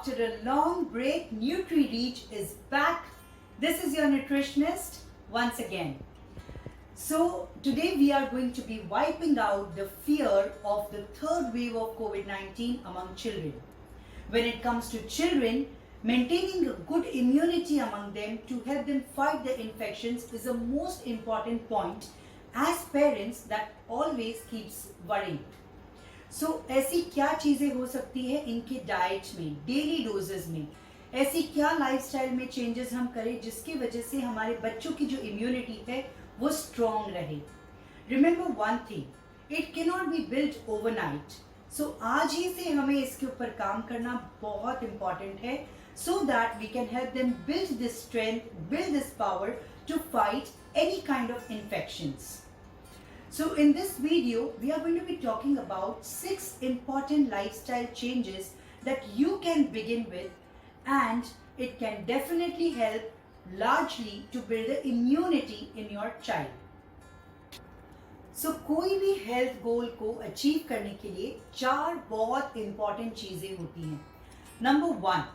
After a long break, NutriReach is back. This is your nutritionist once again. So today we are going to be wiping out the fear of the third wave of COVID-19 among children. When it comes to children, maintaining a good immunity among them to help them fight the infections is the most important point as parents that always keeps worrying. So ऐसी क्या चीज़ें हो सकती है इनके diet में, daily doses में, ऐसी क्या लाइफस्टाइल में चेंजेस हम करें जिसकी वजह से हमारे बच्चों की जो इम्यूनिटी है वो स्ट्रॉन्ग रहे. Remember one thing, it can not be built overnight. So आज ही से हमें इसके ऊपर काम करना बहुत इंपॉर्टेंट है so that we can help them build this strength, build this power to fight any kind of infections. So in this video, we are going to be talking about 6 important lifestyle changes that you can begin with, and it can definitely help largely to build the immunity in your child. So कोई भी health गोल को achieve करने के लिए 4 बहुत important चीजें होती हैं. Number 1,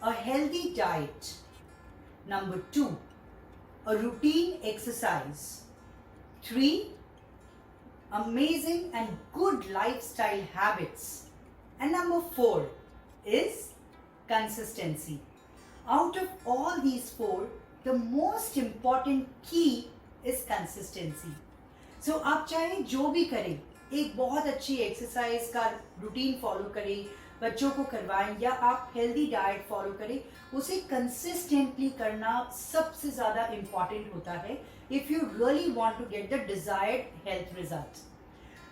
a healthy diet. Number 2, a routine exercise. 3, amazing and good lifestyle habits. And number 4 is consistency. Out of all these 4, the most important key is consistency. So आप चाहे जो भी करें, एक बहुत अच्छी एक्सरसाइज का रूटीन फॉलो करें, बच्चों को करवाएं, या आप हेल्दी डाइट फॉलो करें, उसे कंसिस्टेंटली करना सबसे ज़्यादा इम्पॉर्टेंट होता है if you really want to get the desired health results.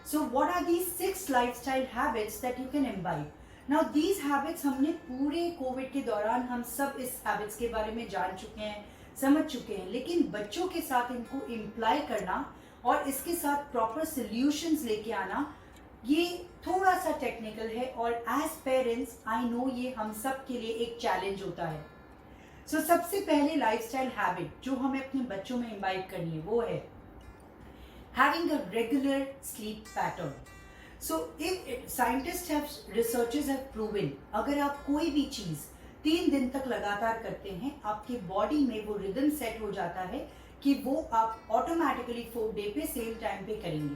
So what are these 6 lifestyle habits that you can imbibe? Now these habits हमने पूरे कोविड के दौरान हम सब इस हैबिट्स के बारे में जान चुके हैं, समझ चुके हैं, लेकिन बच्चों के साथ इनको इम्प्लाई करना और इसके साथ प्रॉपर सॉल्यूशंस लेके आना, ये थोड़ा सा टेक्निकल है और एज पेरेंट्स आई नो ये हम सब के लिए एक चैलेंज होता है. सो सबसे पहले लाइफस्टाइल हैबिट जो हमें अपने बच्चों में इम्बाइब करनी है वो है having a regular sleep pattern. So if scientist have, researchers have proven, अगर आप कोई भी चीज़ 3 दिन तक लगातार करते हैं, आपके बॉडी में वो रिदम सेट हो जाता है कि वो आप ऑटोमेटिकली 4 डे पे सेम टाइम पे करेंगे.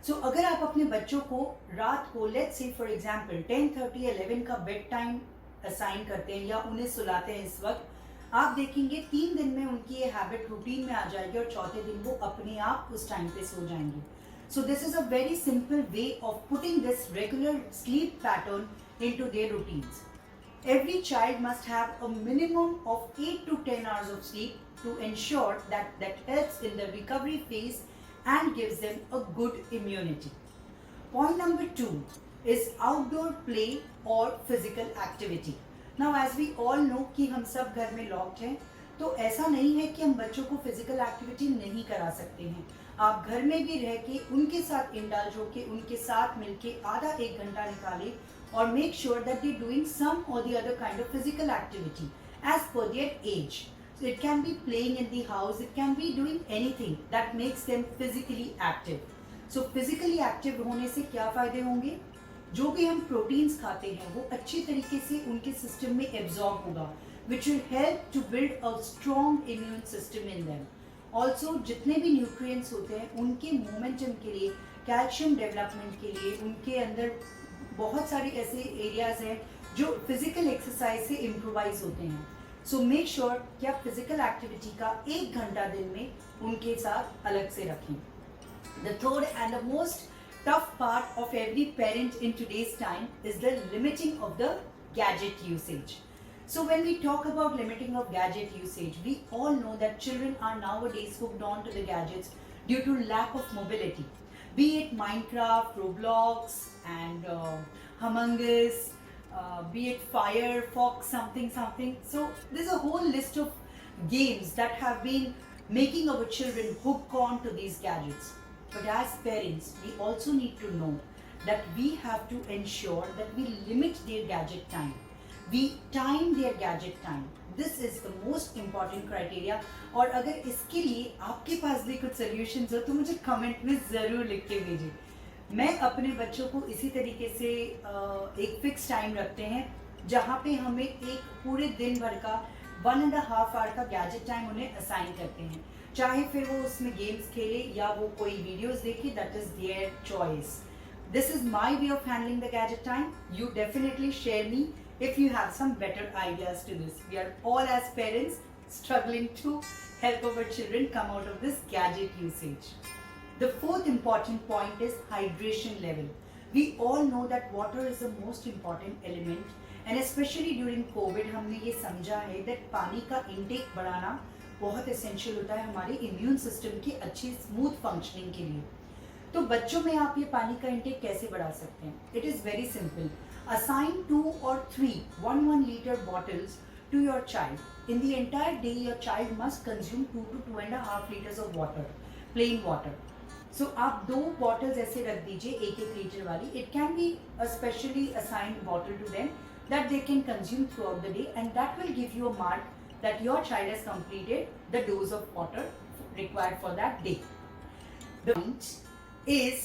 सो अगर आप अपने बच्चों को रात को लेट्स से फॉर एग्जांपल 10:30 11 का बेड टाइम असाइन करते हैं या उन्हें सुलाते हैं इस वक्त, आप देखेंगे 3 दिन में उनकी ये हैबिट रूटीन में आ जाएगी और चौथे दिन वो अपने आप उस टाइम पे सो जाएंगे. So this is a very simple way of putting this regular sleep pattern into their routines. Every child must have a minimum of 8 to 10 hours of sleep to ensure that helps in the recovery phase and gives them a good immunity. Point number 2 is outdoor play or physical activity. Now as we all know कि हम सब घर में locked हैं, तो ऐसा नहीं है कि हम बच्चों को फिजिकल एक्टिविटी नहीं करा सकते हैं. आप घर में भी रह के उनके साथ इंडल्ज होके उनके साथ मिलके आधा 1 घंटा निकालें और make sure that they doing some और the other kind of physical activity as per their age. So it can be playing in the house, it can be doing anything that makes them physically active. So physically active होने से क्या फ़ायदे होंगे? जो भी हम proteins खाते हैं वो अच्छी तरीके से उनके सिस्टम में एब्जॉर्ब होगा, which will help to build a strong immune system in them. Also जितने भी न्यूट्रिएंट्स होते हैं उनके मोमेंटम के लिए, कैल्शियम डेवलपमेंट के लिए, उनके अंदर बहुत सारे ऐसे एरियाज हैं जो फिजिकल एक्सरसाइज से इम्प्रोवाइज होते हैं. सो मेक श्योर कि आप फिजिकल एक्टिविटी का 1 घंटा दिन में उनके साथ अलग से रखें. The third and the most tough part of every parent in today's time is the limiting of the gadget usage. So when we talk about limiting of gadget usage, we all know that children are nowadays hooked on to the gadgets due to lack of mobility. Be it Minecraft, Roblox and Among Us, be it Firefox, something. So there's a whole list of games that have been making our children hook on to these gadgets. But as parents, we also need to know that we have to ensure that we limit their gadget time. We time their gadget time. This is the most important criteria. और अगर इसके लिए आपके पास भी कुछ solutions हो तो मुझे कमेंट में ज़रूर लिख के भेजिए. मैं अपने बच्चों को इसी तरीके से एक फिक्स टाइम रखते हैं जहाँ पे हमें एक पूरे दिन भर का 1.5 आवर का गैजेट टाइम उन्हें असाइन करते हैं, चाहे फिर वो उसमें गेम्स खेले या वो कोई वीडियोस देखे, that is their choice. This is my way of handling the gadget time. You definitely share me if you have some better ideas to this. We are all as parents struggling to help our children come out of this gadget usage. The fourth important point is hydration level. We all know that water is the most important element and especially during COVID हमने ये समझा है that पानी का intake बढ़ाना बहुत essential होता है हमारे immune system की अच्छी smooth functioning के लिए. तो बच्चों में आप ये पानी का इंटेक कैसे बढ़ा सकते हैं? It is very simple. Assign 2 or 3 1 liter bottles to your child. In the entire day, your child must consume 2 to 2.5 liters of water, plain water. So आप 2 bottles ऐसे रख दीजिए 1 लीटर वाली. It can be a specially assigned bottle to them that they can consume throughout the day, and that will give you a mark that your child has completed the dose of water required for that day. The point is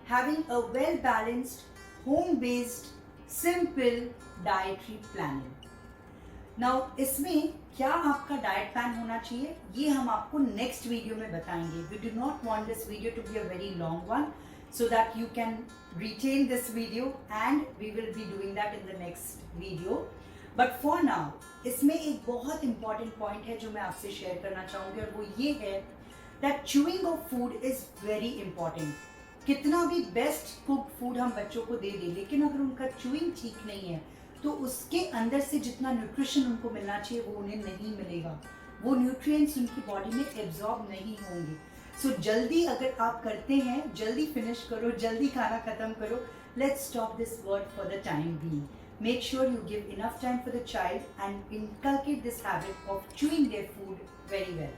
having a well-balanced, home-based, simple dietary planning. Now, इसमें क्या आपका diet plan होना चाहिए ये हम आपको next video में बताएंगे. We do not want this video to be a very long one so that you can retain this video and we will be doing that in the next video. But for now, इसमें एक बहुत important point है जो मैं आपसे share करना चाहूँगी और वो ये है that chewing of food is very important. कितना भी बेस्ट कुक फूड हम बच्चों को दे दें, लेकिन अगर उनका चूइंग ठीक नहीं है तो उसके अंदर से जितना न्यूट्रिशन उनको मिलना चाहिए वो उन्हें नहीं मिलेगा. वो न्यूट्रिएंट्स उनकी बॉडी में एब्जॉर्ब नहीं होंगे. सो जल्दी अगर आप करते हैं, जल्दी फिनिश करो, जल्दी खाना खत्म करो. Let's stop this word for the time being. Make sure you give enough time for the child and inculcate this habit of chewing their food very well.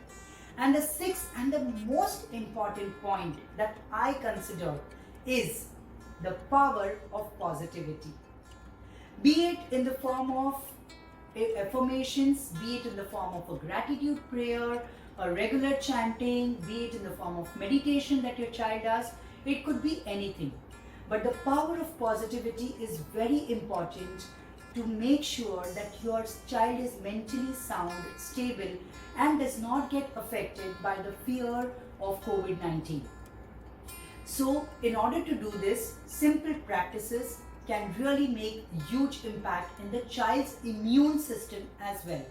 And the sixth and the most important point that I consider is the power of positivity. Be it in the form of affirmations, be it in the form of a gratitude prayer, a regular chanting, be it in the form of meditation that your child does, it could be anything. But the power of positivity is very important to make sure that your child is mentally sound, stable, and does not get affected by the fear of COVID-19. So, in order to do this, simple practices can really make huge impact in the child's immune system as well.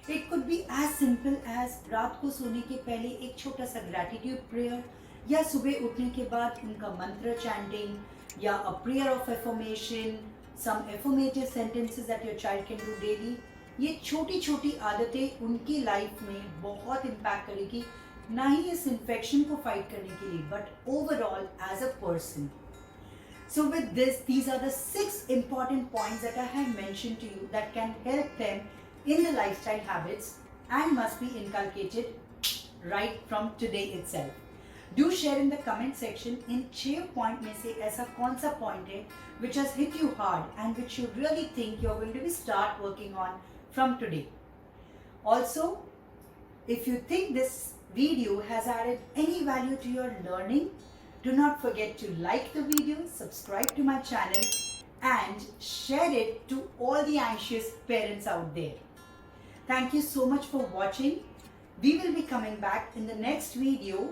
It could be as simple as रात को सोने के पहले एक छोटा सा gratitude prayer या सुबह उठने के बाद उनका मंत्र chanting या a prayer of affirmation, some affirmative sentences that your child can do daily. ये छोटी छोटी आदतें उनकी लाइफ में बहुत इम्पैक्ट करेगी, ना ही इस इन्फेक्शन को फाइट करने के लिए but overall as a person. So with this, these are the 6 important points that I have mentioned to you that can help them in the lifestyle habits and must be inculcated right from today itself. Do share in the comment section in 6 point में से ऐसा कौन सा point है which has hit you hard and which you really think you're going to be start working on from today. Also, if you think this video has added any value to your learning, do not forget to like the video, subscribe to my channel and share it to all the anxious parents out there. Thank you so much for watching. We will be coming back in the next video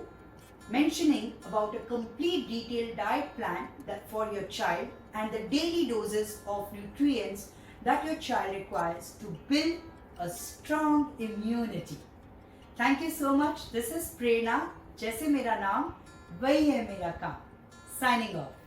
mentioning about a complete detailed diet plan that for your child and the daily doses of nutrients that your child requires to build a strong immunity. Thank you so much. This is Prerna. जैसे मेरा नाम वही है मेरा काम. Signing off.